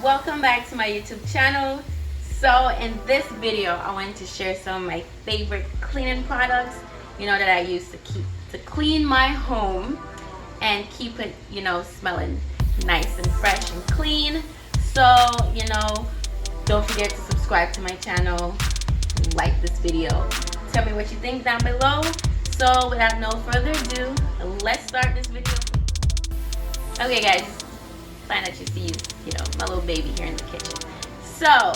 welcome back to my YouTube channel. So in this video I wanted to share some of my favorite cleaning products, that I use to clean my home and keep it, smelling nice and fresh and clean. So, don't forget to subscribe to my channel, like this video, tell me what you think down below. So without no further ado, let's start this video. Okay guys, fine that you see, my little baby here in the kitchen. So,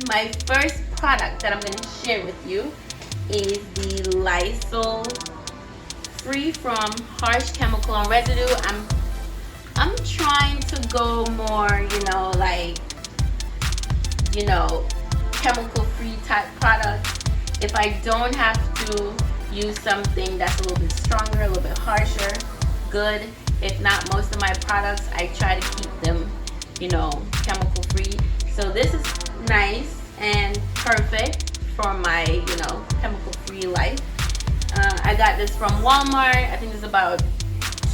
my first product that I'm going to share with you is the Lysol free from harsh chemical and residue. I'm trying to go more, chemical free type products. If I don't have to use something that's a little bit stronger, a little bit harsher, good. If not, most of my products I try to keep them, chemical free. So this is nice and perfect for my, chemical free life. I got this from Walmart. I think it's about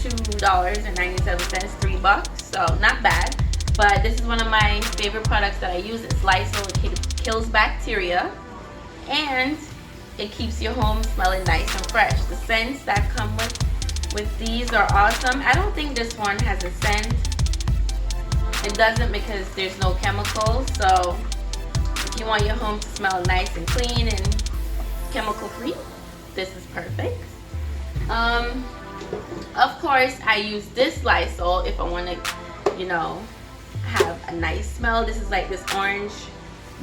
$2.97, $3, so not bad. But this is one of my favorite products that I use. It's Lysol. It kills bacteria and it keeps your home smelling nice and fresh. The scents that come with these are awesome. I don't think this one has a scent. It doesn't because there's no chemicals. So if you want your home to smell nice and clean and chemical free, this is perfect. Of course I use this Lysol if I want to, have a nice smell. This is like this orange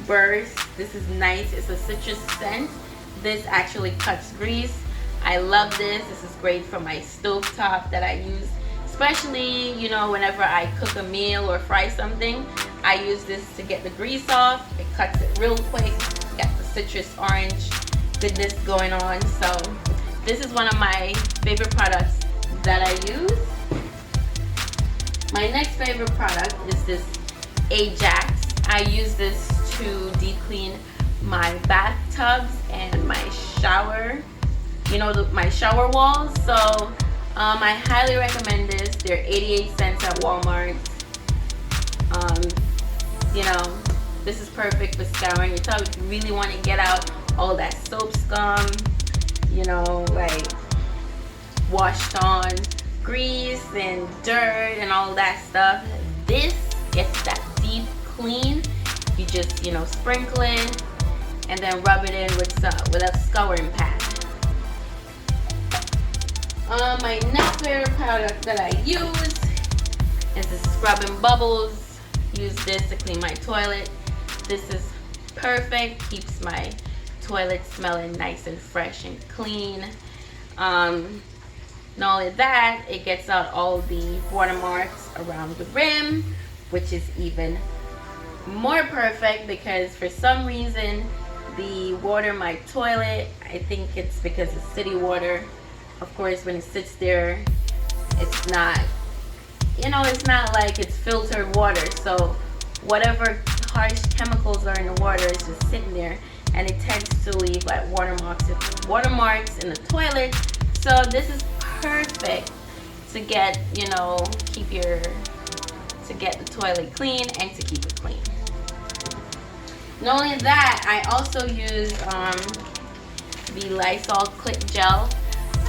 burst. This is nice. It's a citrus scent. This actually cuts grease. I love this. This is great for my stovetop that I use, especially, whenever I cook a meal or fry something. I use this to get the grease off. It cuts it real quick. Got the citrus orange goodness going on. So this is one of my favorite products that I use. My next favorite product is this Ajax. I use this to deep clean my bathtubs and my shower, my shower walls. So I highly recommend this. They're 88 cents at Walmart. This is perfect for scouring your tub if you really want to get out all that soap scum, like washed on grease and dirt and all that stuff. This gets that deep clean. You just, sprinkle it and then rub it in with a scouring pad. My next favorite product that I use is the Scrub and Bubbles. Use this to clean my toilet. This is perfect. Keeps my toilet smelling nice and fresh and clean. Not only that, it gets out all the watermarks around the rim, which is even more perfect because for some reason the water in my toilet, I think it's because it's city water. Of course, when it sits there, it's not, it's not like it's filtered water. So whatever harsh chemicals are in the water is just sitting there, and it tends to leave like watermarks in the toilet. So this is perfect to get, to get the toilet clean and to keep it clean. Not only that, I also use the Lysol Click Gel.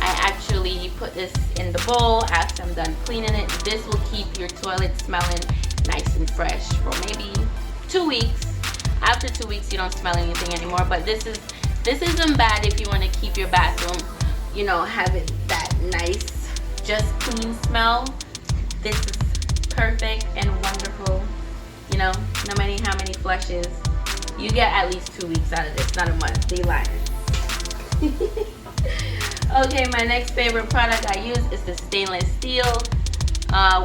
I actually put this in the bowl after I'm done cleaning it. This will keep your toilet smelling nice and fresh for maybe 2 weeks. After 2 weeks, you don't smell anything anymore. But this isn't bad if you want to keep your bathroom, having that nice, just clean smell. This is perfect and wonderful. No matter how many flushes, you get at least 2 weeks out of this, not a month. They lying. Okay, my next favorite product I use is the stainless steel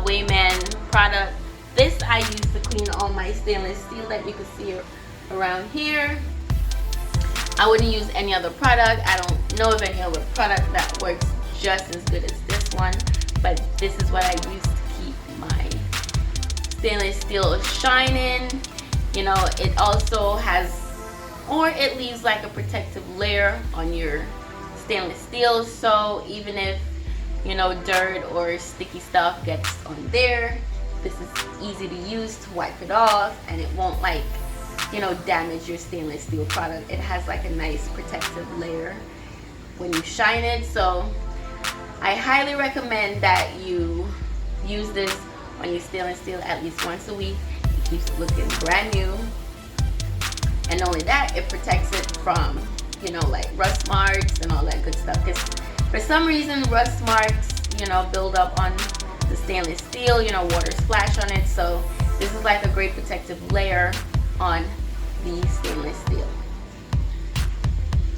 Wayman product. This I use to clean all my stainless steel that you can see around here. I wouldn't use any other product. I don't know of any other product that works just as good as this one, but this is what I use to keep my stainless steel shining. It also has, or it leaves like a protective layer on your stainless steel, so even if dirt or sticky stuff gets on there, This is easy to use to wipe it off, and it won't like, you know, damage your stainless steel product. It has like a nice protective layer when you shine it. So I highly recommend that you use this on your stainless steel at least once a week. It keeps it looking brand new. And not only that, it protects it from, you know, like rust marks and all that good stuff. Because for some reason, rust marks, you know, build up on the stainless steel, you know, water splash on it. So this is like a great protective layer on the stainless steel.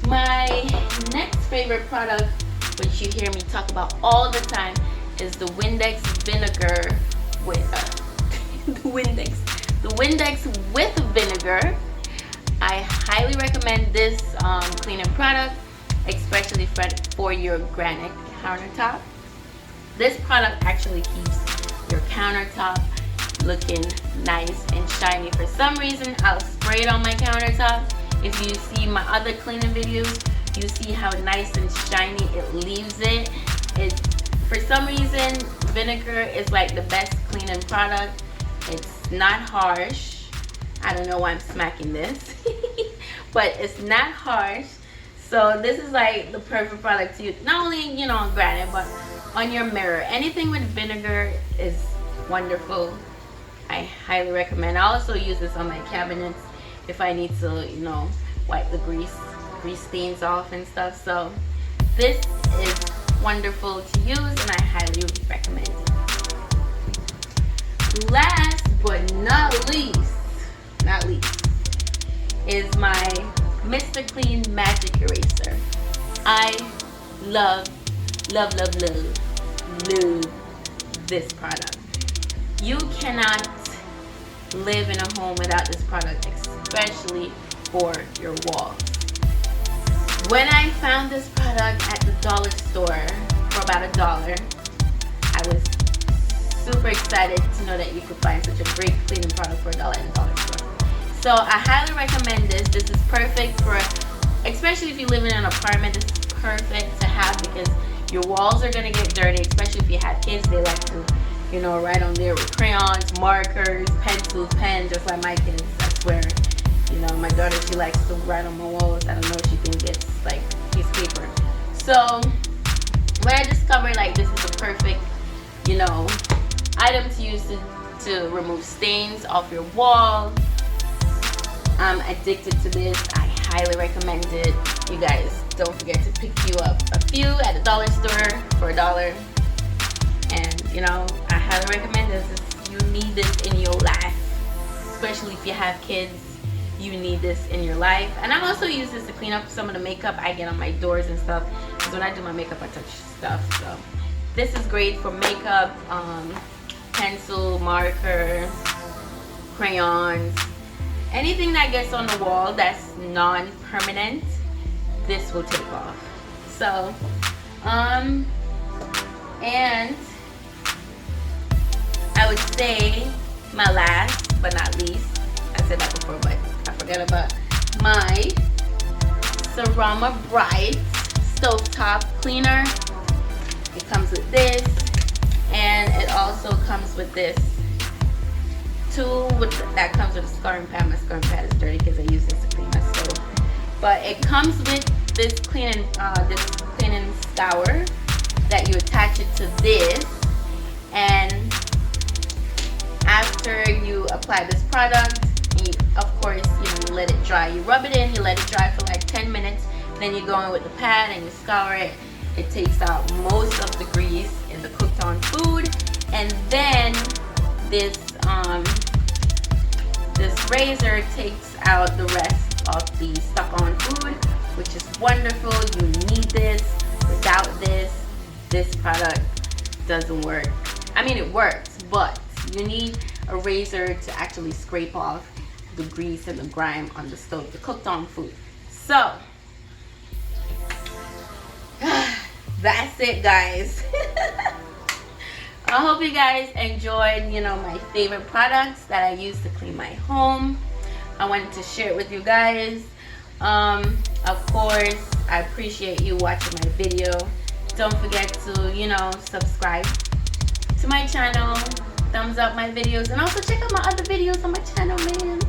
My next favorite product, which you hear me talk about all the time, is the Windex vinegar with the Windex with vinegar. I highly recommend this cleaning product, especially for your granite countertop. This product actually keeps your countertop looking nice and shiny. For some reason, I'll spray it on my countertop. If you see my other cleaning videos, you see how nice and shiny it leaves it. For some reason, vinegar is like the best cleaning product. It's not harsh. I don't know why I'm smacking this, but it's not harsh. So this is like the perfect product to use, not only, you know, on granite, but on your mirror. Anything with vinegar is wonderful. I highly recommend. I also use this on my cabinets if I need to, you know, wipe the grease stains off and stuff. So this is wonderful to use, and I highly recommend it. Last but not least, is my Mr. Clean Magic Eraser. I love this product. You cannot live in a home without this product, especially for your walls. When I found this product at the dollar store for about $1, I was super excited to know that you could find such a great cleaning product for $1 at the dollar store. So I highly recommend this. This is perfect for, especially if you live in an apartment, this is perfect to have because your walls are going to get dirty, especially if you have kids. They like to, you know, write on there with crayons, markers, pencils, pens, just like my kids. I swear. You know, my daughter, she likes to write on my walls. I don't know if she thinks it's like piece of paper. So when I discovered like this is a perfect, you know, item to use to remove stains off your wall, I'm addicted to this. I highly recommend it. You guys, don't forget to pick you up a few at the dollar store for $1. And you know, I highly recommend this. You need this in your life, especially if you have kids. You need this in your life. And I also use this to clean up some of the makeup I get on my doors and stuff, because when I do my makeup I touch stuff. So this is great for makeup, pencil, marker, crayons, anything that gets on the wall that's non-permanent, this will take off. So and I would say my last but not least, I said that before but I forgot about my Cerama Bright Stovetop Cleaner. It comes with this, and it also comes with this tool that comes with a scouring pad. My scouring pad is dirty because I use this to clean my stove. But it comes with this cleaning scour that you attach it to this, and after you apply this product, of course, you let it dry. You rub it in, you let it dry for like 10 minutes, then you go in with the pad and you scour it. It takes out most of the grease in the cooked on food, and then this razor takes out the rest of the stuck on food, which is wonderful. You need this. Without this product doesn't work. I mean, it works, but you need a razor to actually scrape off the grease and the grime on the stove, the cooked on food. So that's it, guys. I hope you guys enjoyed, my favorite products that I use to clean my home. I wanted to share it with you guys. Of course, I appreciate you watching my video. Don't forget to, subscribe to my channel, thumbs up my videos, and also check out my other videos on my channel, man.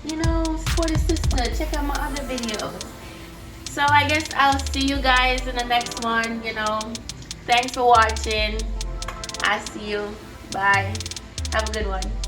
You know, support a sister. Check out my other videos. So I guess I'll see you guys in the next one. You know, thanks for watching. I see you. Bye. Have a good one.